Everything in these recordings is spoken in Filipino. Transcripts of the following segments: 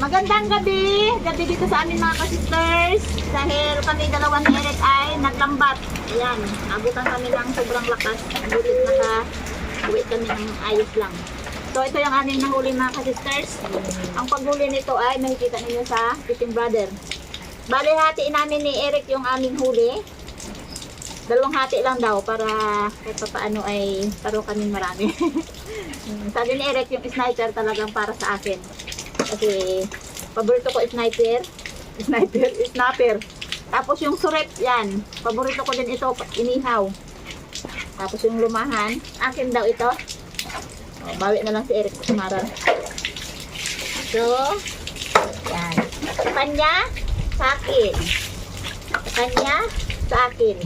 Magandang gabi! Gabi dito sa amin mga ka-sisters. Dahil kami dalawa ni Eric ay naglambat. Ayan, abutan kami ng sobrang lakas. Butit naka-uwi kami ng ayos lang. So ito yung aming nahuli mga ka-sisters. Ang paghuli nito ay makikita ninyo sa Fishing Brother. Bali hatiin namin ni Eric yung aming huli. Dalawang hati lang daw para kahit pa paano ay paro kami marami. Sabi ni Eric yung sniper talagang para sa akin. Kasi paborito ko snapper. Tapos yung surep yan. Paborito ko din ito, inihaw. Tapos yung lumahan, akin daw ito. O, bawi na lang si Eric sa sumaral. So, yan. Sa kanya, sa akin. Sa kanya, sa akin.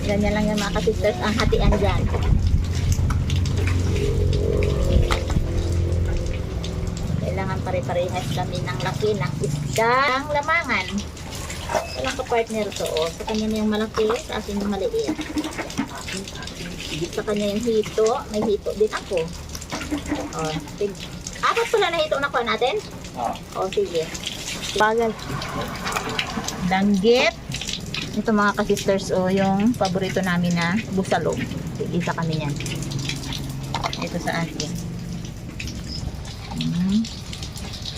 Ganyan lang yung mga ka-sisters ang hatian dyan. Kailangan pare-parehas kami ng laki ng isda ng lamangan. Walang ka-partner to. O. Sa kanya na yung malaki, sa akin yung maliit. Sa kanya yung hito, may hito din ako. O, apat pala na hito nakuha natin? O, sige. Bagal. Danggit. Ito mga ka-sisters, o, yung paborito namin na busalog. Isa kami yan. Ito sa akin.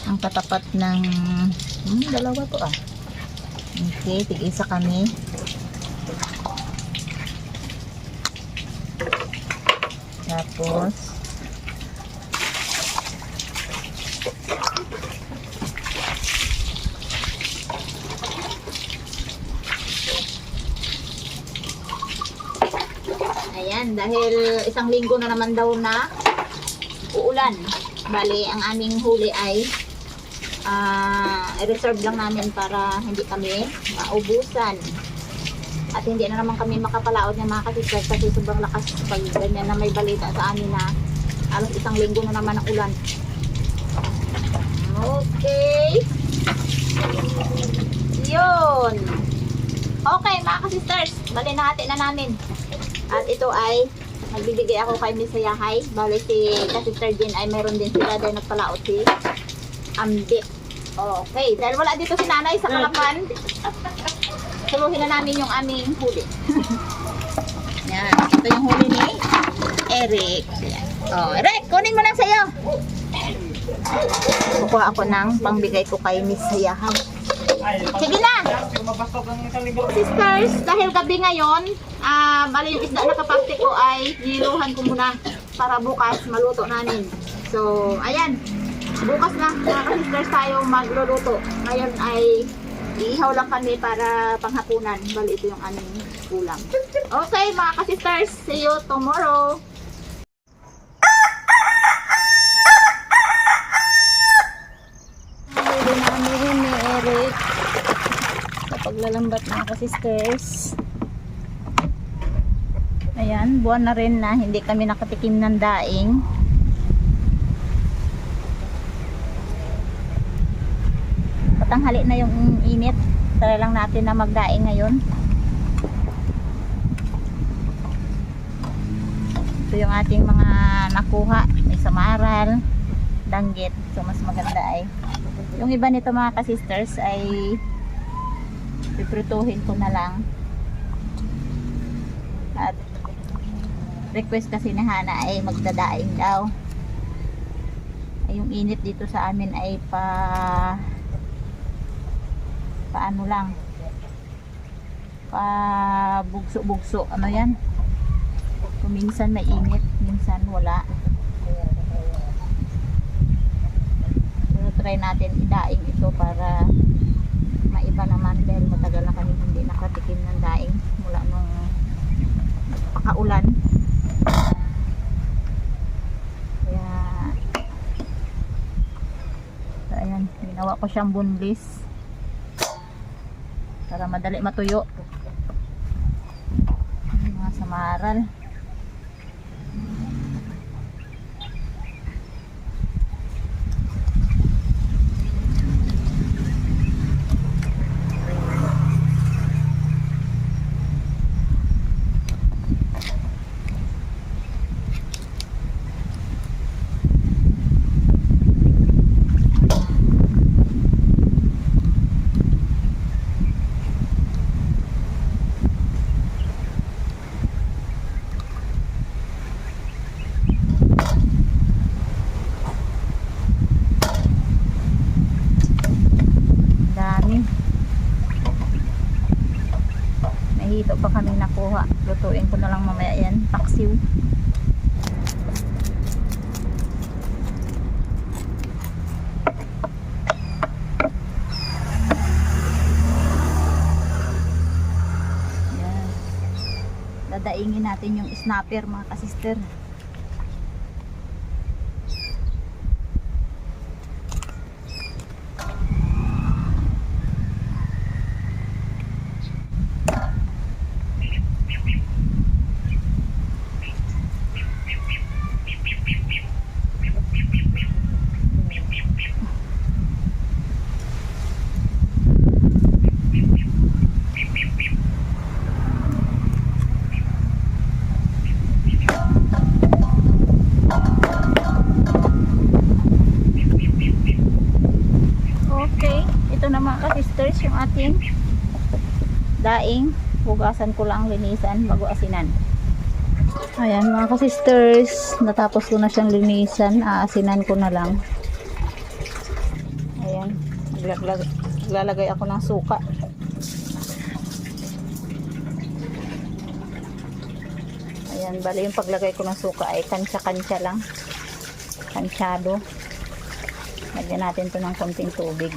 Ang katapat ng dalawa to ah. Okay, tig-isa kami. Tapos ayan, dahil isang linggo na naman daw na uulan. Bali, ang aming huli ay i-reserve lang namin para hindi kami maubusan. At hindi na naman kami makapalaot ng mga ka-sisters kasi sobrang lakas pag ganyan na may balita sa amin na halos isang linggo na naman ang ulan. Okay. Yun. Okay mga ka-sisters, bali natin na namin. At ito ay nagbibigay ako kay Miss Yahay. Bali si ka-sister Jean ay mayroon din sila dahil nagpalaot si Ambit. Okay, dahil wala dito si nanay sa Kalapan, suluhin na namin yung aming huli. Yan, ito yung huli ni Eric. Yan. Oh, Eric, kunin mo lang sa'yo. Kukuha ako ng pangbigay ko kay Miss Yahay. Sige na! Sisters, dahil gabi ngayon, bali yung isda na kapakti ko ay niluhan ko muna para bukas maluto namin. So, ayan. Bukas na, mga sisters tayo magluluto. Ngayon ay iihaw lang kami para panghapunan. Bali ito yung aming ulam. Okay mga ka-sisters, see you tomorrow. Huli namin ni Eric sa paglalambat mga ka-sisters. Ayan, buwan na rin na hindi kami nakatikim ng daing. Patanghali na yung init. Tara lang natin na magdaing ngayon. Ito yung ating mga nakuha. May samaral, danggit. So mas maganda ay yung iba nito mga ka-sisters ay piprutuhin ko na lang. At request kasi ni Hana ay magdadaing daw. Ay yung init dito sa amin ay paano lang, bugso-bugso, ano yan, kung minsan may init, minsan wala. So try natin idaing ito para maiba naman dahil matagal na kami hindi nakatikim ng daing mula nung pakaulan. Kaya so ayan, ginawa ko siyang bunlis para madali matuyo. Mga samaral. ko na lang mamaya yan, paksiw. Yan. Dadaingin natin yung snapper mga kasister. Sisters, yung ating daing, hugasan ko lang, linisan bago asinan. Ayan mga ka-sisters, natapos ko na siyang linisan, aasinan ko na lang. Ayan, naglalagay ako ng suka. Ayan, bali yung paglagay ko ng suka ay kansya-kansya lang, kansyado. Lagyan natin to ng konting tubig.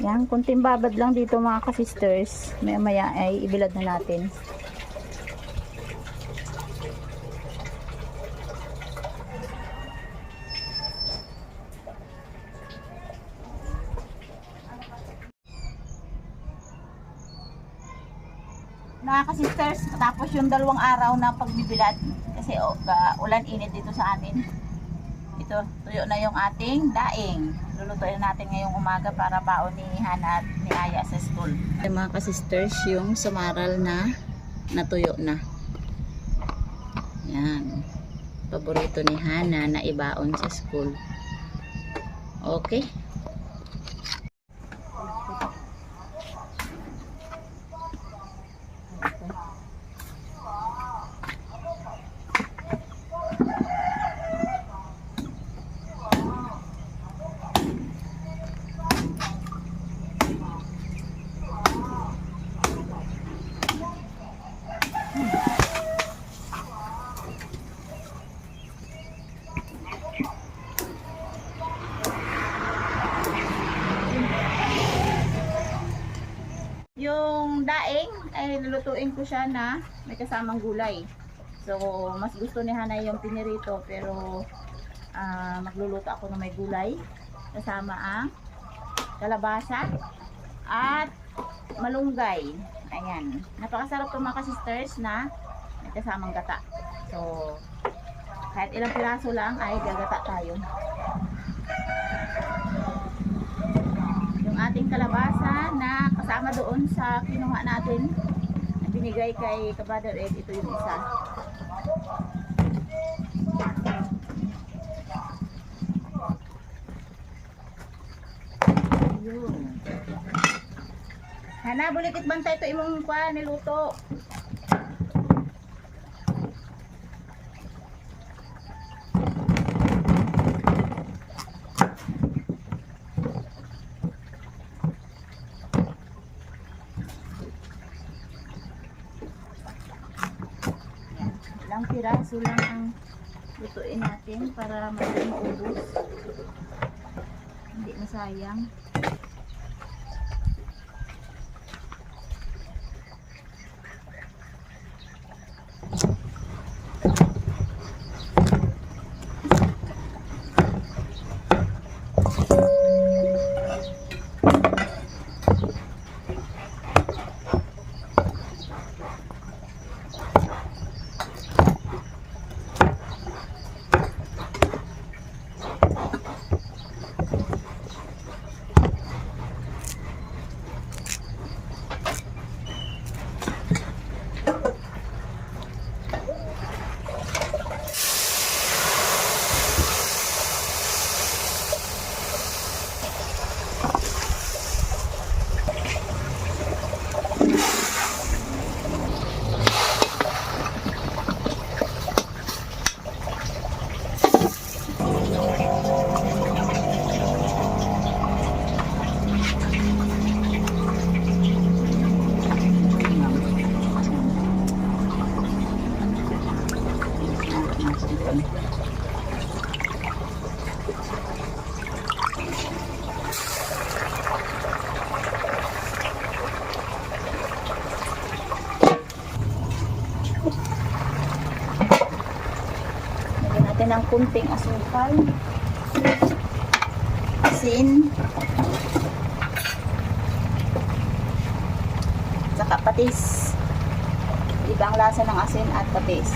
Yan, kunting babad lang dito mga ka-sisters. Maya ay ibilad na natin. Mga ka-sisters, tapos yung 2 araw na pagbibilad kasi ulan init dito sa amin. Ito, tuyo na yung ating daing. Lulutuin natin ngayong umaga para baon ni Hana at ni Aya sa school. Mga ka-sisters, yung samaral na natuyo na. Yan. Paborito ni Hana na ibaon sa school. Okay. Yung daing ay lulutuin ko siya na may kasamang gulay. So mas gusto ni Hana yung pinirito, pero magluluto ako ng may gulay kasama ang kalabasa at malunggay. Ayan, napakasarap ito mga ka-sisters na may kasamang gata. So kahit ilang piraso lang ay gagata tayo. Yung ating kalabasa na kasama doon sa kinuha natin na binigay kay Kabrother Ed, ito yung isa. Yun. Hana, bulikit bantay ito imong niluto. Ilang piraso lang ang lutuin natin para madali maubos, hindi masayang. asin. Lagyan natin ng kunting asukal. Asin. Saka patis. Iba ang lasa ng asin at patis.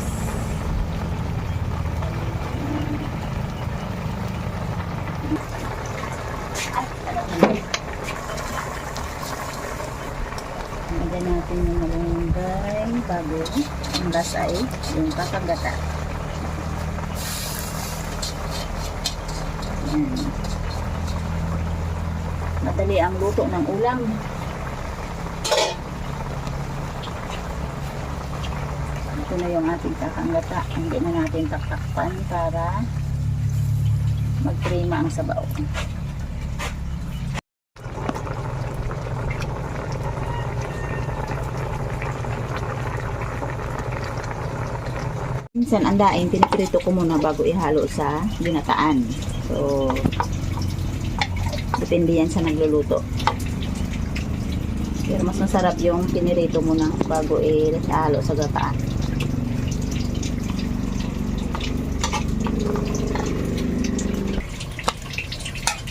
Lagyan natin yung malunggay bago ang basay, yung kakagata. Yan. Madali ang luto ng ulam. Ito na yung ating kakagata. Hindi na natin taktakpan para magkrema ang sabaw. Minsan ang daing piniprito ko muna bago ihalo sa ginataan. So, depende yan sa nagluluto. Pero mas masarap yung pinirito muna bago ihalo sa gataan.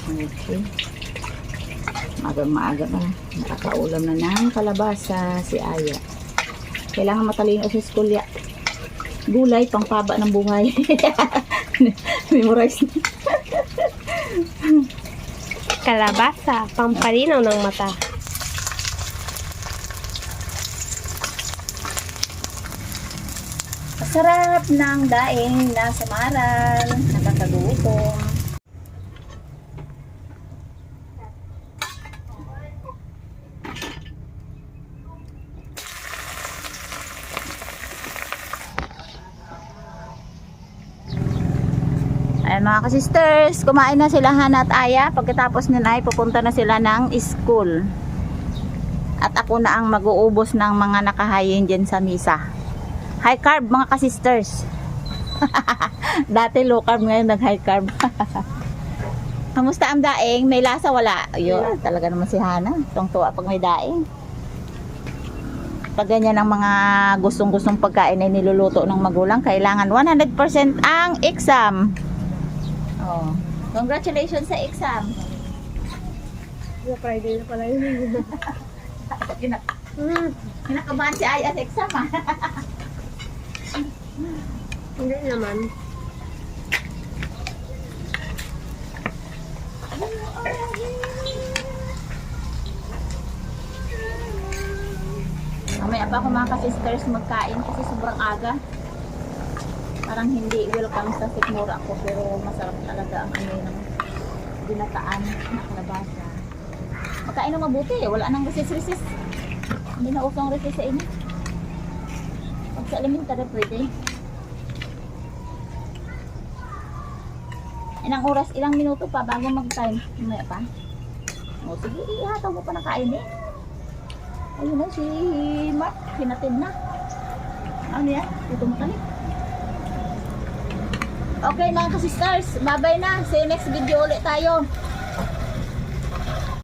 Okay. Maaga pa. Nakakaulam na ng kalabasa si Aya. Kailangan matalino sa skulya. Gulay, pangpaba ng buhay. Memorize. Kalabasa, pampalinaw ng mata. Masarap ng daing na samaral. Nakakagutom. Ayan mga ka-sisters, kumain na sila Hana at Aya. Pagkatapos nun ay pupunta na sila ng school. At ako na ang mag-uubos ng mga nakahayin dyan sa misa. High carb mga ka-sisters. Dati low carb, ngayon nag-high carb. Kamusta ang daing? May lasa wala? Ayun, talaga naman si Hana. Tuwang-tuwa pag may daing. Pag ganyan ang mga gustong-gustong pagkain ay niluluto ng magulang, kailangan 100% ang exam. Oh, congratulations sa exam. Friday na pala yun. Kinakabahan si Aya sa exam ah. Hindi naman. Mamaya pa ako mga ka-sisters magkain kasi sobrang aga. Parang hindi welcome sa sikmura ko pero masarap talaga ang ano ng ginataan na kalabasa. Magkain na mabuti, wala nang resis-resis. Hindi na usang resis sa inyo. Pag sa elementary pwede. Ilang oras, ilang minuto pa bago mag-time. Mamaya pa. O sige, ihataw mo pa na kain eh. Ayun na si Mark, hinatid na. Ano yan? Itong tanik. Okay mga ka-sisters, bye-bye na. See you next video ulit tayo.